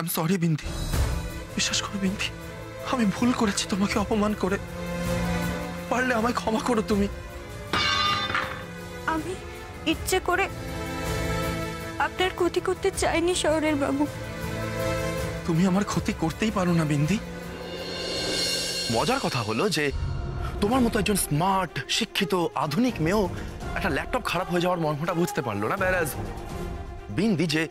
I am sorry bindi, বিশ্বাস করো বিন্দি, আমি ভুল করেছি তোমাকে অপমান করে। পারলে আমায় ক্ষমা করো তুমি। আমি ইচ্ছে করে আপনার ক্ষতি করতে চাইনি শহরের বাবু। তুমি আমার ক্ষতি করতেই পারো না বিন্দি। মজার কথা হলো যে তোমার মতো একজন স্মার্ট, শিক্ষিত, আধুনিক মেয়েও একটা ল্যাপটপ খারাপ হয়ে যাওয়ার মর্মটা বুঝতে পারলো না। ব্যারাজ বিন্দি, যে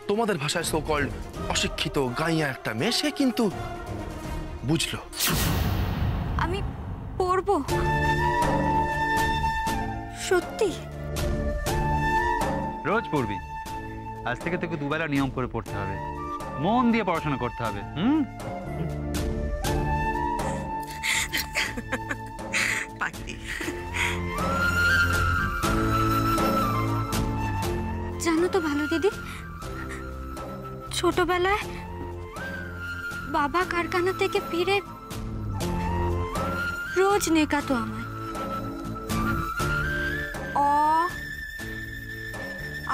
তোমাদের ভাষায় সো কল্ড অশিক্ষিত গাইয়া একটা মেয়ে, সে কিন্তু বুঝলো। আমি পড়বো সত্যি? রোজ পড়বি। আজ থেকে তোকে দুবেলা নিয়ম করে পড়তে হবে, মন দিয়ে পড়াশোনা করতে হবে। জানো তো ভালো দিদি, ছোটবেলায় বাবা কারখানা থেকে ফিরে রোজ নেকাতো আমায়। অ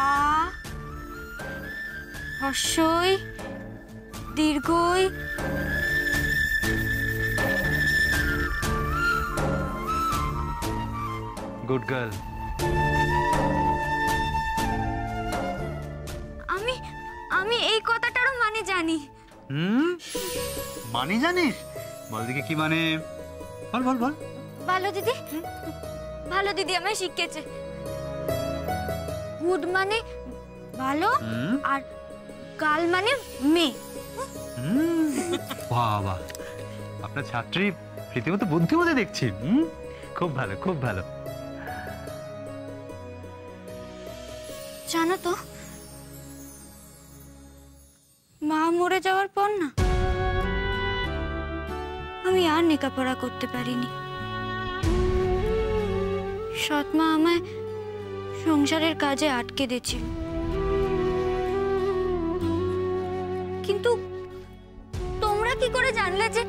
আ হর্ষই দীর্ঘই গুড গার্ল। আমি আমি এই কথাটারও মানে জানি। মানে জানিস? বল দিকে কি মানে, বল বল বল। ভালো দিদি, ভালো দিদি আমায় শিখিয়েছে। গুড মানে ভালো, আর গাল মানে মেয়ে। বাবা, আপনার ছাত্রী রীতিমতো বুদ্ধিমতী দেখছি। খুব ভালো, খুব ভালো। জানো তো, মা মরে যাওয়ার পর না আমি আর লেখাপড়া করতে পারিনি। সৎ মা আমায় সংসারের কাজে আটকে দিয়েছিল। কিন্তু তোমরা কি করে জানলে যে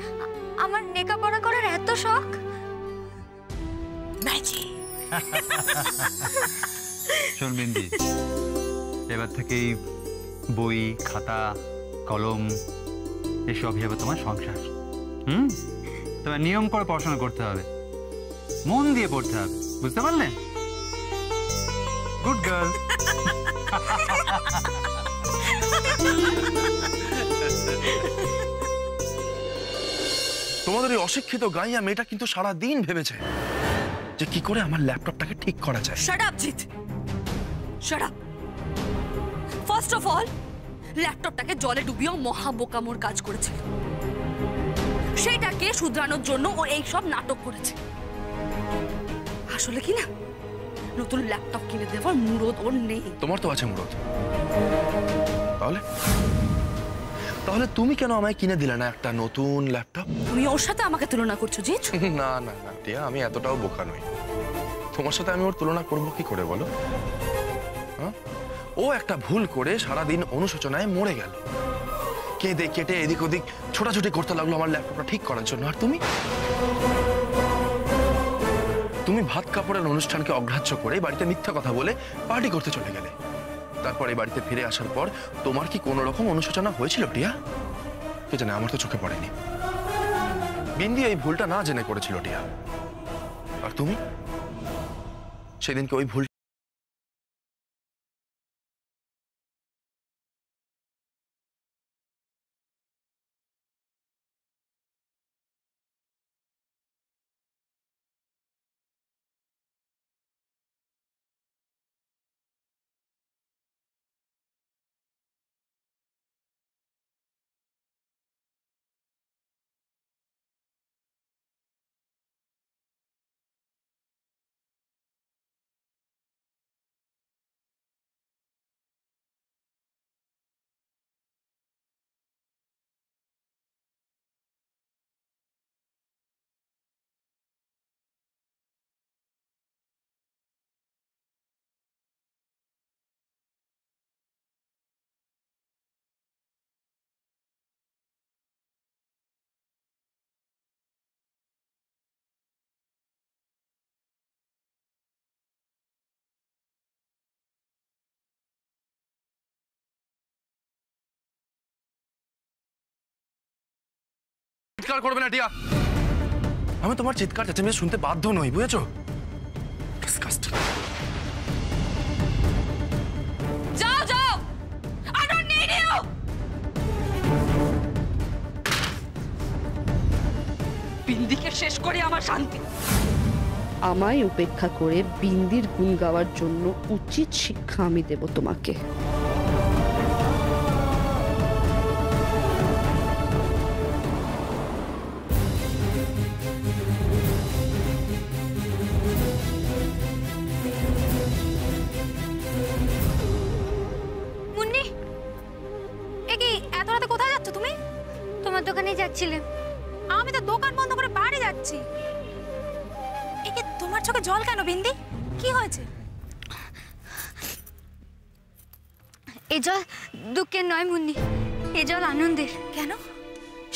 আমার লেখাপড়া করার এত শখ? শোন বিন্দি, এবার থেকেই বই, খাতা, কলম এসবই হবে তোমার সংসার। তোমার নিয়ম করে পড়াশোনা করতে হবে, মন দিয়ে পড়তে হবে, বুঝতে পারলে? Good girl. তোমাদের ওই অশিক্ষিত গাইয়া মেয়েটা কিন্তু সারা দিন ভেবেছে যে কি করে আমার ল্যাপটপটাকে ঠিক করা যায়। Shut up Jeet, shut up. First of all, ল্যাপটপটাকে জলে ডুবিয়েও মহা বোকামোর কাজ করেছিল। সেটাকে শুধরানোর জন্য ও এই সব নাটক করেছে। আসলে কি না, নতুন ল্যাপটপ কিনে দেওয়ার মুরদ ওর নেই। তোমার তো আছে মুরদ। তাহলে তাহলে তুমি কেন আমায় কিনে দিলে না একটা নতুন ল্যাপটপ? তুমি ওর সাথে আমাকে তুলনা করছো জিৎ? না না না টিয়া, আমি এতটাও বোকা নই। তোমার সাথে আমি ওর তুলনা করবো কি করে বলো? ও একটা ভুল করে সারাদিন অনুশোচনায় মরে গেল, কেঁদে কেটে এদিক ওদিক ছোটাছুটি করতে লাগলো আমার ল্যাপটপটা ঠিক করার জন্য। আর তুমি তুমি ভাত কাপড়ের অনুষ্ঠানকে অগ্রাহ্য করে বাড়িতে মিথ্যা কথা বলে পার্টি করতে চলে গেলে। তারপরে বাড়িতে ফিরে আসার পর তোমার কি কোনো রকম অনুশোচনা হয়েছিল টিয়া? কে জানে, আমার তো চোখে পড়েনি। বিন্দি এই ভুলটা না জেনে করেছিল টিয়া। আর তুমি সেদিনকে ওই ভুল চিৎকার করবে না টিয়া। আমি তোমার চিৎকার চেঁচামেচি শুনতে বাধ্য নই, বুঝেছো? Disgusting. যাও যাও, আই ডোন্ট নিড ইউ। বিন্দিকে শেষ করে আমার শান্তি। আমায় উপেক্ষা করে বিন্দির গুণ গাওয়ার জন্য উচিত শিক্ষা আমি দেব তোমাকে। মুন্নি, এ কি এত রাতে কোথায় যাচ্ছ তুমি? তোমার দোকানে যাচ্ছিলে। আমি তো দোকান বন্ধ করে বাড়ি যাচ্ছি। একে তোমার চোখে জল কেন বিন্দি? কি হয়েছে? এ জল দুঃখের নয় মুন্নি, এ জল আনন্দের। কেন?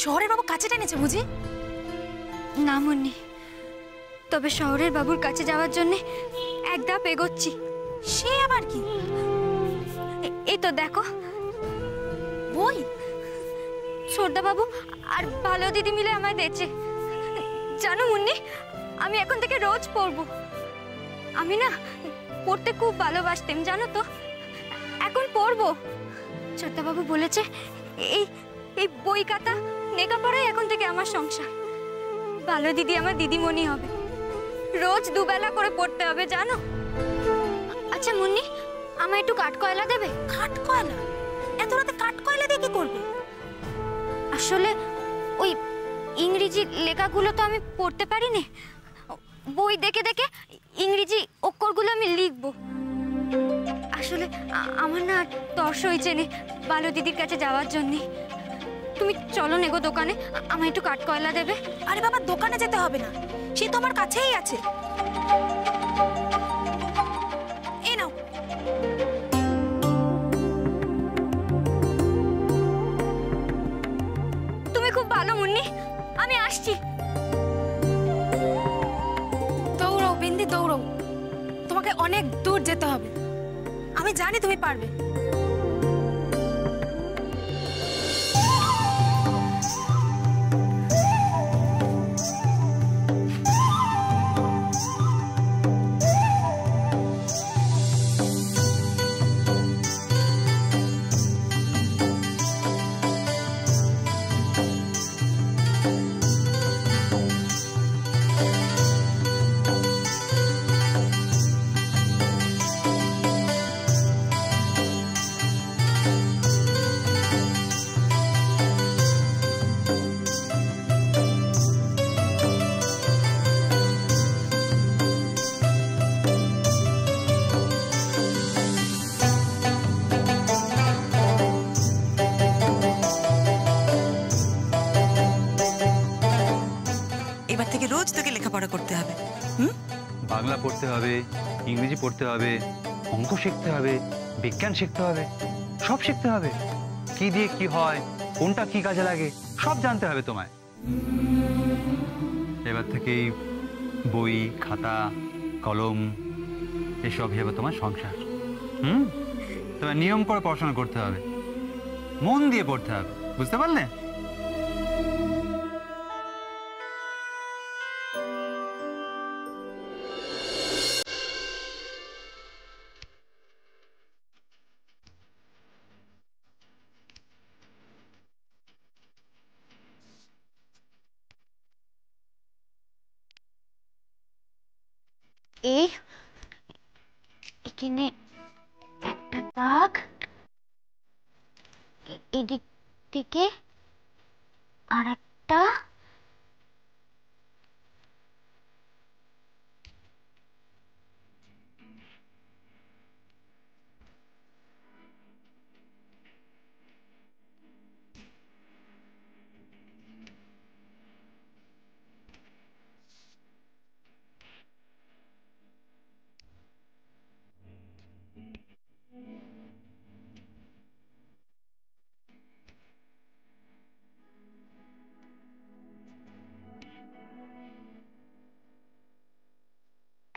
শহরের বাবু কাছে টেনেছে বুঝি? না মুন্নি, তবে শহরের বাবুর কাছে যাওয়ার জন্য এক ধাপ এগোচ্ছি। সে আবার কি? এই তো দেখো বই। ছোটদা বাবু আর ভালো দিদি মিলে আমায় দিয়েছে। জানো মুন্নি, আমি এখন থেকে রোজ পড়বো। আমি না পড়তে খুব ভালোবাসতাম, জানো তো। এখন পড়বো। ছোটদা বাবু বলেছে এই এই বই খাতা লেখাপড়াই এখন থেকে আমার সংসার। ভালো দিদি আমার দিদিমণি হবে। রোজ দুবেলা করে পড়তে হবে, জানো। আচ্ছা মুন্নি, আমায় একটু কাঠকয়লা দেবে? কাঠকয়লা? এত রাতে কাঠকয়লা দিয়ে কি করবে? আসলে ওই ইংরেজি লেখাগুলো তো আমি পড়তে পারি না। বই দেখে দেখে ইংরেজি অক্ষরগুলো আমি লিখব। আসলে আমার না তর্স হয়েছে নে ভালো দিদির কাছে যাওয়ার জন্য। তুমি চলো নেগো দোকানে, আমায় একটু কাঠকয়লা দেবে। আরে বাবা, দোকানে যেতে হবে না, সে তো আমার কাছেই আছে। এই নাও। তুমি খুব ভালো মুন্নি, আমি আসছি। দৌড়ো বিন্দি, দৌড়ো। তোমাকে অনেক দূর যেতে হবে, আমি জানি তুমি পারবে। এবার থেকে রোজ তোকে লেখাপড়া করতে হবে। বাংলা পড়তে হবে, ইংরেজি পড়তে হবে, অঙ্ক শিখতে হবে, বিজ্ঞান শিখতে হবে, সব শিখতে হবে। কি দিয়ে কি হয়, কোনটা কি কাজে লাগে, সব জানতে হবে তোমায়। এবার থেকেই বই, খাতা, কলম এসব হবে তোমার সংসার। তোমার নিয়ম করে পড়াশোনা করতে হবে, মন দিয়ে পড়তে হবে, বুঝতে পারলে? এই এখানে একটা দাগ, এদিক থেকে আর একটা।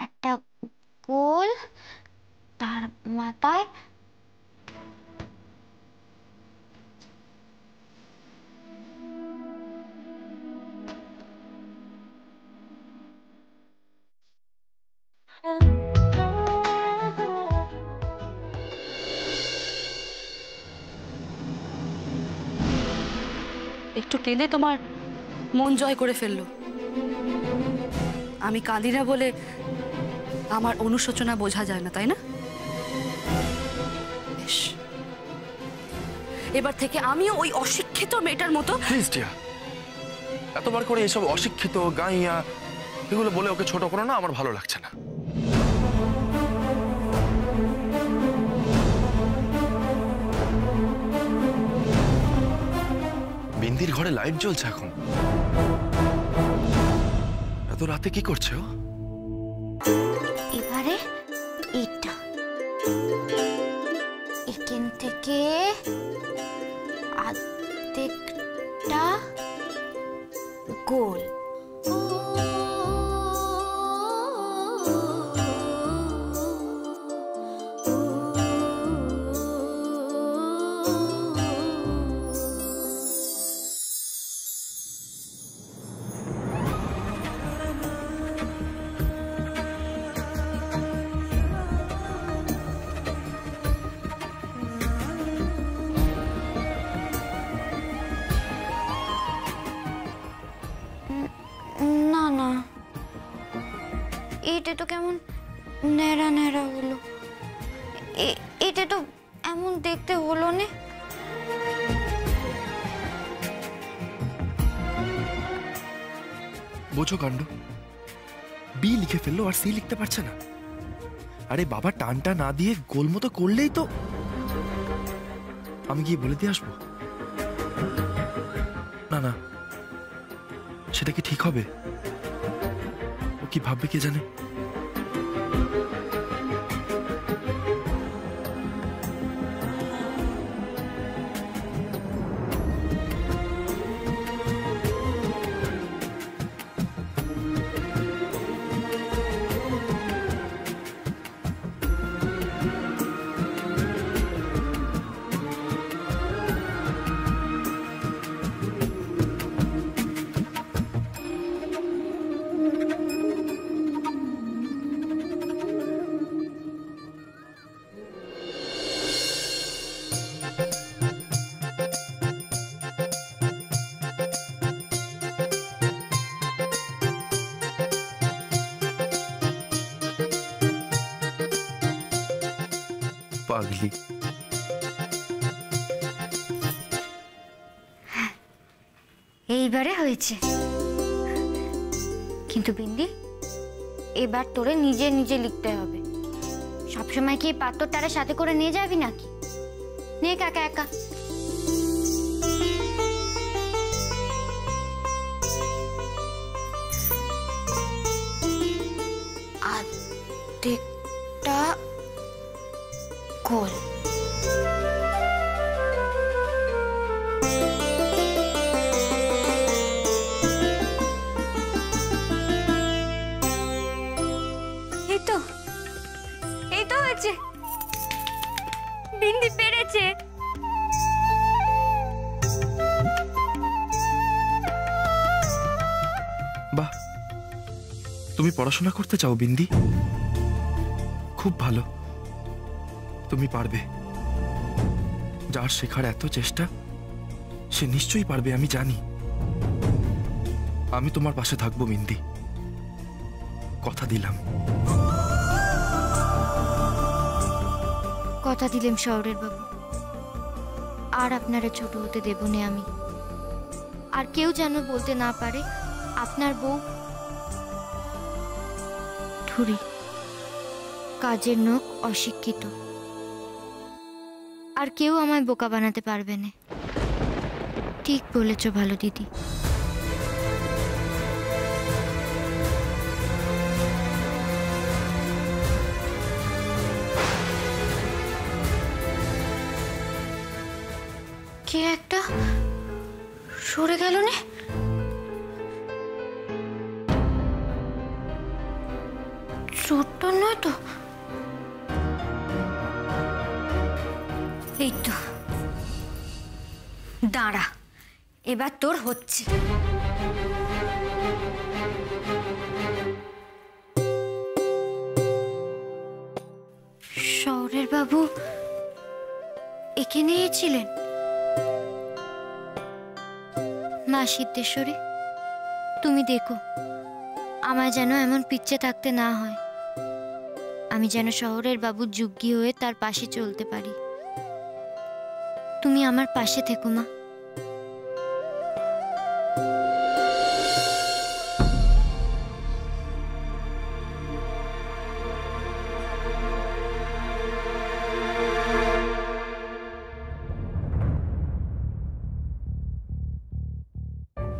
একটা গোল, তার মাথায় একটু টেনে তোমার মন জয় করে ফেললো। আমি কাঁদি না বলে আমার অনুশোচনা বোঝা যায় না, তাই না? বেশ, এবার থেকে আমিও ওই অশিক্ষিত মেয়েটার মতো। প্লিজ টিয়া, এতবার করে এসব অশিক্ষিত গাইয়া এগুলো বলে ওকে ছোট করো না, আমার ভালো লাগছে না। বিন্দির ঘরে লাইট জ্বলছে এখন, এত রাতে কি করছে ও? এবারে এটা এখান থেকে আর্ধেকটা গোল। না না, এটা তো কেমন ন্যাড়া ন্যাড়া হলো। এটা তো এমন দেখতে হলো না। বোঝো কাণ্ড, বি লিখে ফেললো আর সি লিখতে পারছে না। আরে বাবা, টানটা না দিয়ে গোল মতো করলেই তো। আমি গিয়ে বলে দিয়ে আসবো? না না, সেটা কি ঠিক হবে? ও কি ভাববে কে জানে। পাগলি। এইবারে হয়েছে। কিন্তু বিন্দি, এবার তোরে নিজে নিজে লিখতে হবে। সবসময় কি পাত্র তারা সাথে করে নিয়ে যাবি নাকি? নে একা একা। আর্ধেকটা গোল। এই তো হয়েছে। বিন্দি পেরেছে। বাহ, তুমি পড়াশোনা করতে চাও বিন্দি? খুব ভালো, তুমি পারবে। যার শেখার এত চেষ্টা, সে নিশ্চয়ই পারবে, আমি জানি। আমি তোমার পাশে থাকবো বিন্দি, কথা দিলাম। কথা দিলাম শহরের বাবু, আর আপনারা ছোট হতে দেব না আমি। আর কেউ যেন বলতে না পারে আপনার বউ ঠুরি, কাজের নোক, অশিক্ষিত। আর কেউ আমায় বোকা বানাতে পারবে না। ঠিক বলেছ ভালো দিদি। কে একটা সরে গেল না? চোরটা নয় তো? এই তো, দাঁড়া, এবার তোর হচ্ছে। শহরের বাবু এখানেই ছিলেন? মা সিদ্ধেশ্বরী, তুমি দেখো আমায় যেন এমন পিচ্ছে থাকতে না হয়। আমি যেন শহরের বাবুর যুগ্গী হয়ে তার পাশে চলতে পারি। তুমি আমার পাশে থেকো মা।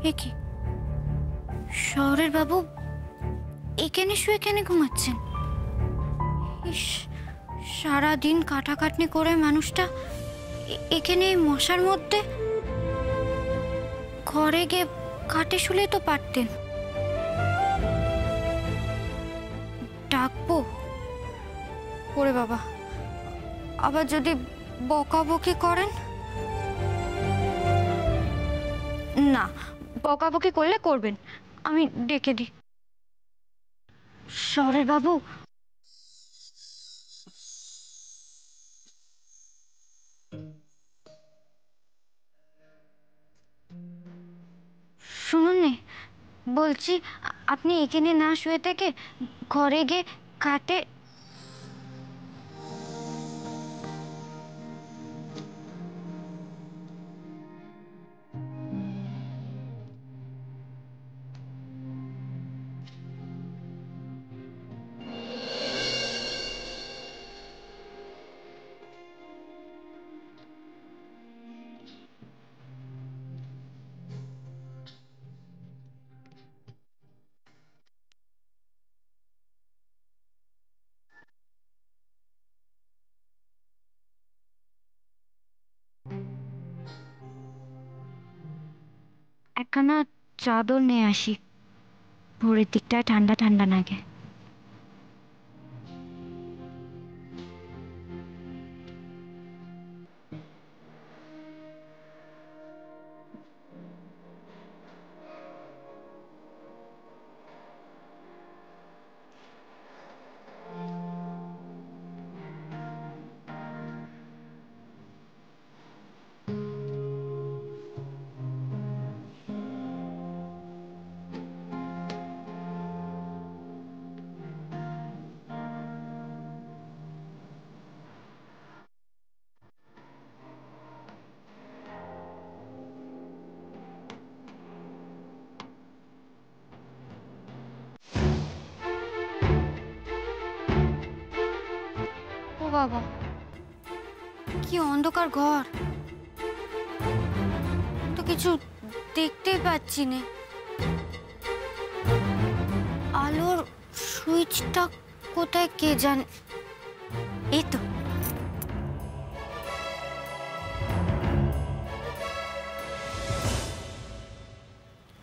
এ কি, শহরের বাবু এখানে শুয়ে কেন ঘুমাচ্ছেন? ইস, সারাদিন কাটাকাটনি করে মানুষটা এখানে এই মশার মধ্যে। ঘরে গিয়ে খাটে শুলে তো পারতেন। ডাকবো? ওরে বাবা, আবার যদি বকাবকি করেন? না, বকাবকি করলে করবেন, আমি ডেকে দিই। শহরের বাবু, শুনুন নে, বলছি আপনি এখানে না শুয়ে থেকে ঘরে গিয়ে খাটে। একখানা চাদর নিয়ে আসি, ভোরের দিকটায় ঠান্ডা ঠান্ডা লাগে। ও বাবা, কি অন্ধকার ঘর, তো কিছু দেখতেই পাচ্ছি না। আলোর সুইচটা কোথায় কে জানে? এই তো।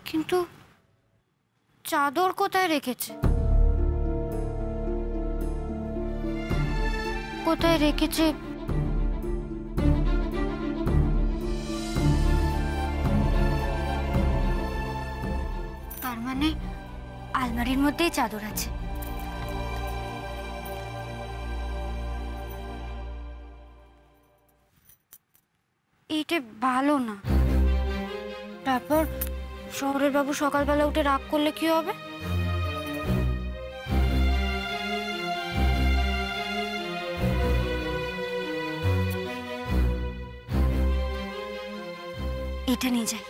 কিন্তু চাদর কোথায় রেখেছে? কোথায় রেখেছে? তার মানে আলমারির মধ্যেই চাদর আছে। এইটা ভালো না। তারপর শহরের বাবু সকালবেলা উঠে রাগ করলে কি হবে? এটা নিয়ে যাই।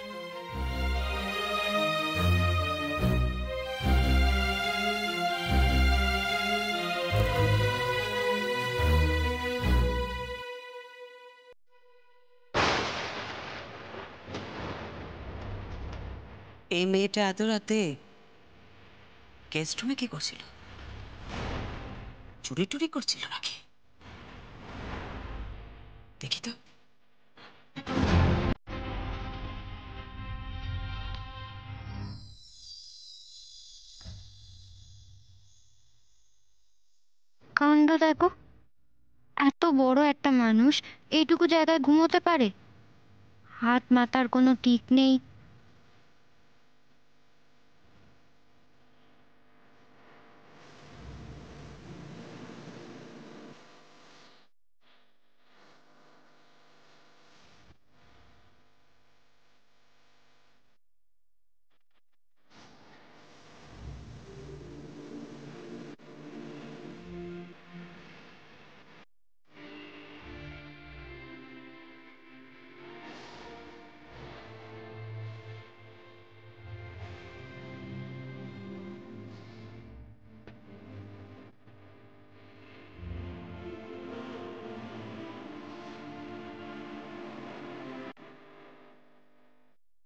এই মেয়েটা এত রাতে গেস্ট রুমে কি করছিল? চুরি টুরি করছিল নাকি? দেখি তো। কাণ্ড দেখো, এত বড় একটা মানুষ এইটুকু জায়গায় ঘুমোতে পারে? হাত মাথার কোনো ঠিক নেই।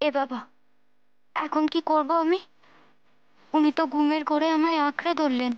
এ বাবা, এখন কি করব আমি? উনি তো ঘুমের ঘোরে আমায় আঁকড়ে ধরলেন।